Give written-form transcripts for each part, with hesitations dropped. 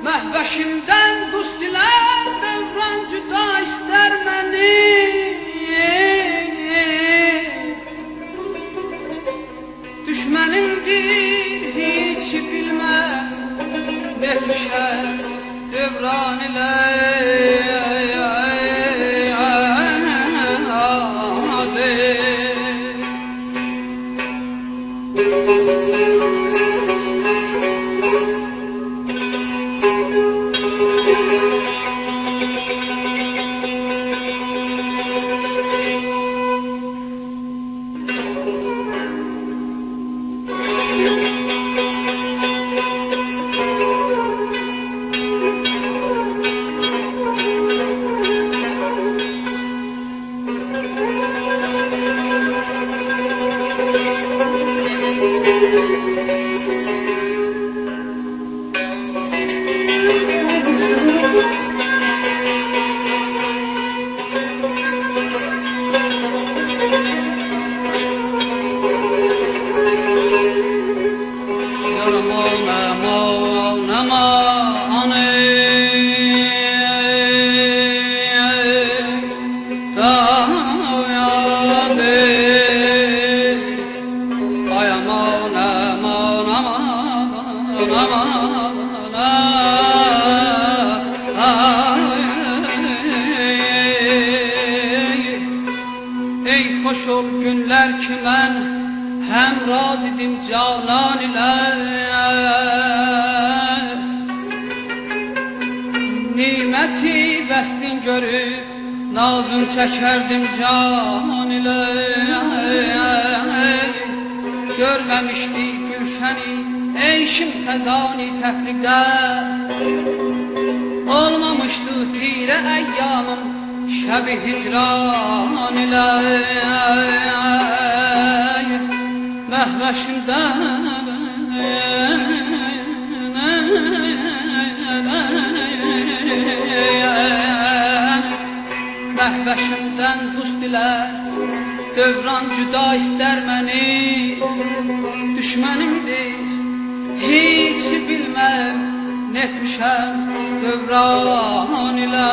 Məhvəşimdən dost ilə devran cüda istər məni. Düşmənimdir hiç bilməm, netmişəm devran ilə. Ey hoş ol günler ki mən həm raz idim canan ilə. Niməti bəstin görüb nazın çəkərdim can ilə. Görməmişdi gülşəni eyşim xəzani təfriqdə. Olmamışdı tirə əyyamım şəbi hicran ilə. Məhvəşimdən Məhvəşimdən dost dilər dövran cüda istər məni. Düşmənimdir hiç bilməm, netmişəm dövran ilə.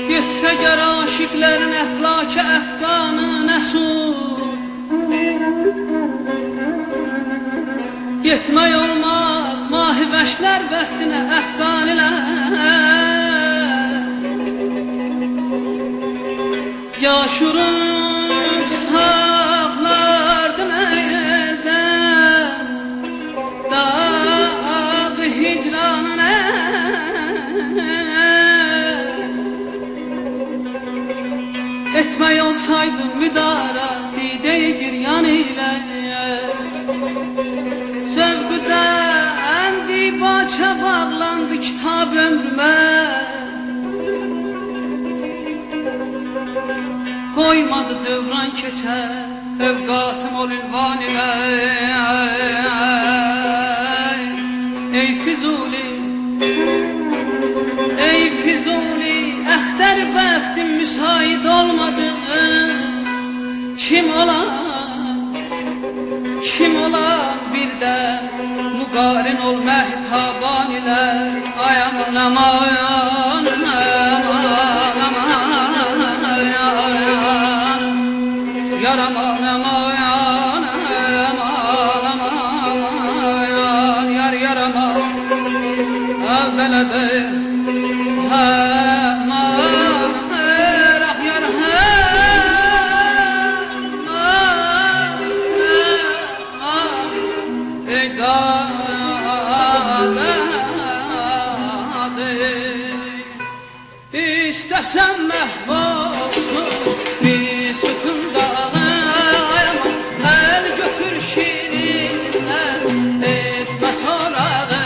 Geçsə gər aşiqlərin əflakə əfqanı nəsud, getmək olmaz mahi vəşlər vəssinə əfqanilər. Yaşurub sağlardım əldən dağı hicranın etmək olsaydı müdara dideyi giryan ilə zövqüdən dibaça bağlandı kitab ömrümə. Koymadı dövran keçər evqatım ol ülvan ilə. Ey Füzuli, ey Füzuli, əxtər bəxtim müsait olmadı. Kim ola bir də müqarin ol məhtaban ilə. Ay aman aman aman aman yar aman aman aman aman yar yar aman ağdaladı aman ah yar ey dağdadı İstəsəm məhv olsun bir sütun dağı. El götür şirindən etmə sorağı.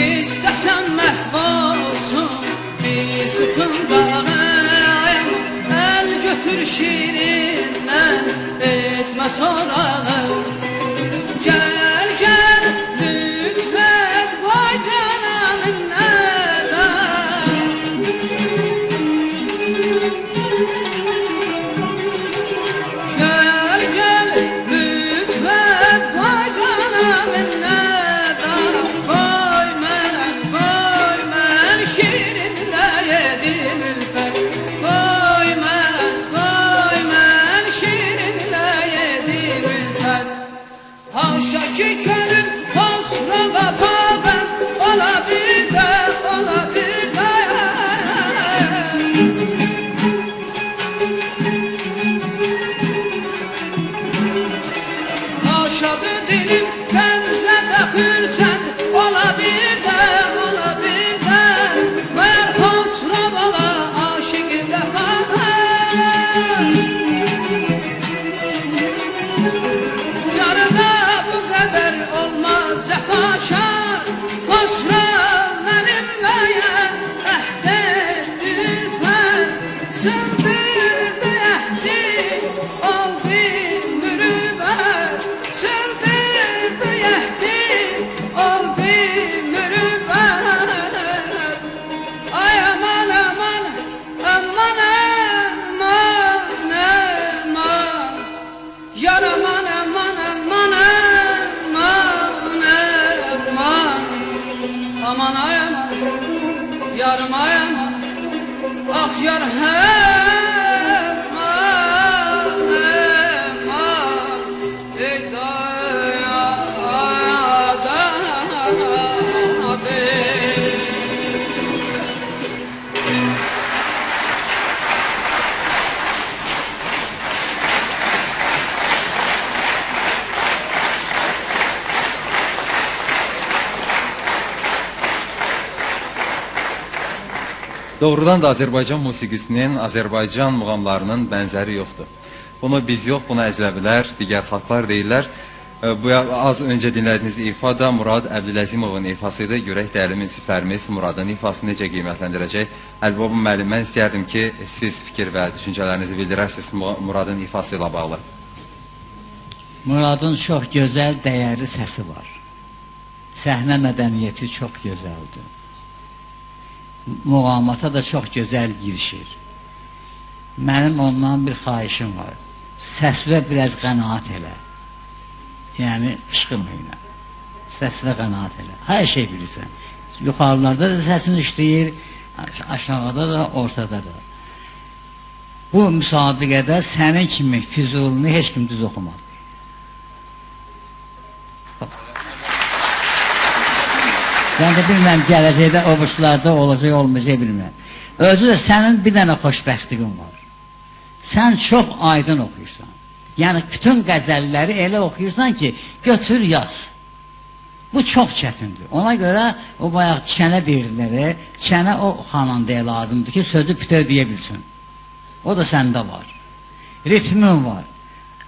İstəsəm məhv olsun bir sütun dağı. El götür şirindən etmə sorağı. Gel gel lütfet vay canımın neden. Gel gel lütfet vay canımın neden. Koy men şirinle yedim ülfet. Koy men şirinle yedim ülfet. Haşa ki könül osra ve paben olabilir de olabilir de. Haşadı dilim benze de hürsend olabilir de olabilir de. Ver osra bala aşık defadan. Yarıda bu kadar olmaz zefakar. Koşram benimle ehden ülfen. Sındırdı ehdi oldu mürüvvet. Sındırdı ehdi oldu mürüvvet. Ay aman aman aman aman aman yar aman aman aman aman aman aman ay aman yarım ay aman ah yar aman aman ey dayada Doğrudan da Azərbaycan musiqisinin, Azərbaycan muğamlarının bənzəri yoxdur. Bunu biz yox, bunu əcnəbilər, digər xalqlar deyirlər. Bu az öncə dinlədiyiniz ifa da Murad Əbdüləzimovun ifası idi. Görək dəyərli münsiflərimiz Muradın ifasını necə qiymətləndirəcək. Əlbəttə müəllim, mən istəyərdim ki, siz fikir və düşüncələrinizi bildirərsiniz Muradın ifası ilə bağlı. Muradın çox gözəl, dəyərli səsi var. səhnə mədəniyyəti çox gözəldir. Muğamata da çox gözəl girişir. Mənim ondan bir xahişim var. Səslə biraz qənaət elə. Yəni, qışqırmayın. Səslə qənaət elə. Hər şey bilirsən. Yuxarılarda da səsin işləyir, aşağıda da, ortada da. Bu müsabiqədə sənin kimi Füzulini heç kim düz oxumadı. Yəni də bilməm, gələcəkdə o burçlarda olacaq, olmayacaq bilməm. Özü də sənin bir dənə xoşbəxtliyin var. Sən çox aydın oxuyursan. Yəni, bütün qəzəlləri elə oxuyursan ki, götür, yaz. Bu çox çətindir. Ona görə o bayaq çənə deyirləri, çənə o xanandaya lazımdır ki, sözü bütöv deyə bilsin. O da səndə var. Ritmin var.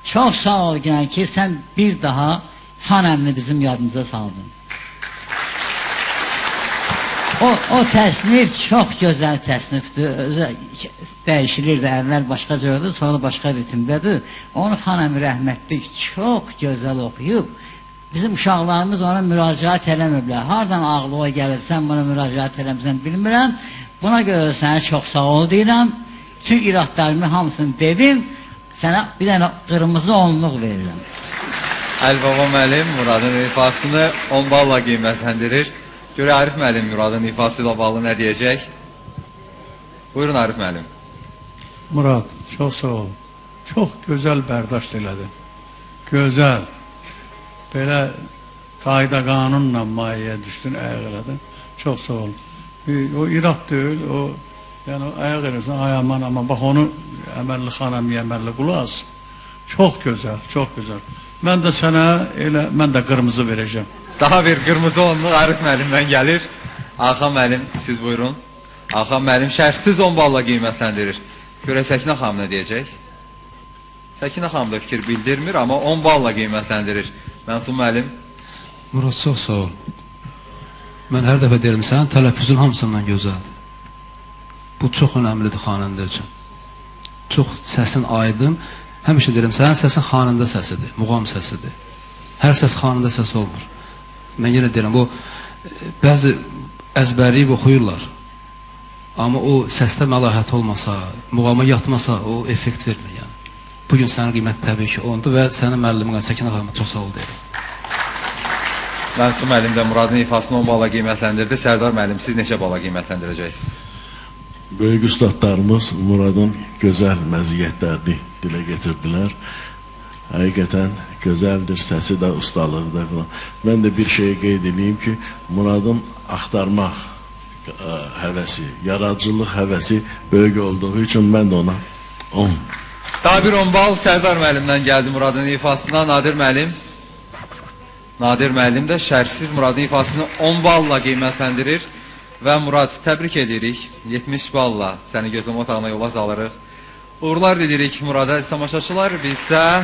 Çox sağ ol gələn ki, sən bir daha fan əmni bizim yadımıza saldın. O təsnif çox gözəl təsnifdir. Dəyişilir də, əvvəl başqa cördür, sonra başqa ritmdədir. Onu fan əmi rəhmətlik çox gözəl oxuyub. Bizim uşaqlarımız ona müraciət eləməyiblər. Hardan ağlığa gəlirsən, buna müraciət eləmirsən bilmirəm. Buna görə sənə çox sağ ol deyirəm. Bütün iradlarımı hamısını dedim. Sənə bir dənə qırmızı onluq verirəm. Əlibaba müəllim Muradın ifasını 10 balla qiymətləndirir. Görə Arif müəllim Muradın ifası ilə bağlı nə deyəcək? Buyurun Arif müəllim. Murad, çox sağ ol. Çox gözəl bərdاشت elədin. Gözəl. Belə qayda qanunla mayeyə düşdün, ayaq elədin. Çox sağ ol. O irad deyil, o yəni ayaq elərsən, ay aman, amma bax onu əməlli xanəm, əməlli qulaq. Çox gözəl, çox gözəl. Mən də sənə elə, mən də qırmızı verəcəm. Daha bir qırmızı onluq Arif müəllimdən gəlir. Axan müəllim, siz buyurun. Axan müəllim şərhsiz 10 balla qiymətləndirir. Görə Səkinə xanım nə deyəcək? Səkinə xanım da fikir bildirmir, amma 10 balla qiymətləndirir. Mənsum müəllim. Murad, çox sağ ol. Mən hər dəfə deyirəm, sənin tələffüzün hamısından gözəldir. Bu çox önəmlidir xanəndə üçün. Çox səsin aydın. Həmişə deyirəm, sənin səsin xanəndə səsidir, muğam səsidir. Hər səs xanəndə səs olmur. Mən yenə deyirəm, o bəzi əzbərliyib oxuyurlar. Amma o səsdə məlahət olmasa, muğama yatmasa, o effekt vermir yəni. Bugün sənin qiyməti təbii ki, ondur və sənin müəllimin Səkinə xanıma çox sağ ol deyirəm. Mənsum müəllim də Muradın ifasını 10 balla qiymətləndirdi. Sərdar müəllim, siz neçə balla qiymətləndirəcəksiniz? Böyük ustadlarımız Muradın gözəl məziyyətlərini dilə getirdilər. Həqiqətən gözəldir, səsi də, ustalığı da falan. Mən də bir şey qeyd edeyim ki, Muradın axtarmaq həvəsi, yaradıcılıq həvəsi böyük olduğu üçün mən də ona 10. Daha bir 10 bal Sərdar müəllimdən gəldi Muradın ifasına. Nadir müəllim. Nadir müəllim də şərhsiz Muradın ifasını 10 balla qiymətləndirir. Və Murad, təbrik edirik. 70 balla səni gözləm otağına yola salırıq. Uğurlar dilirik Murada. Tamaşaçılar, bizsə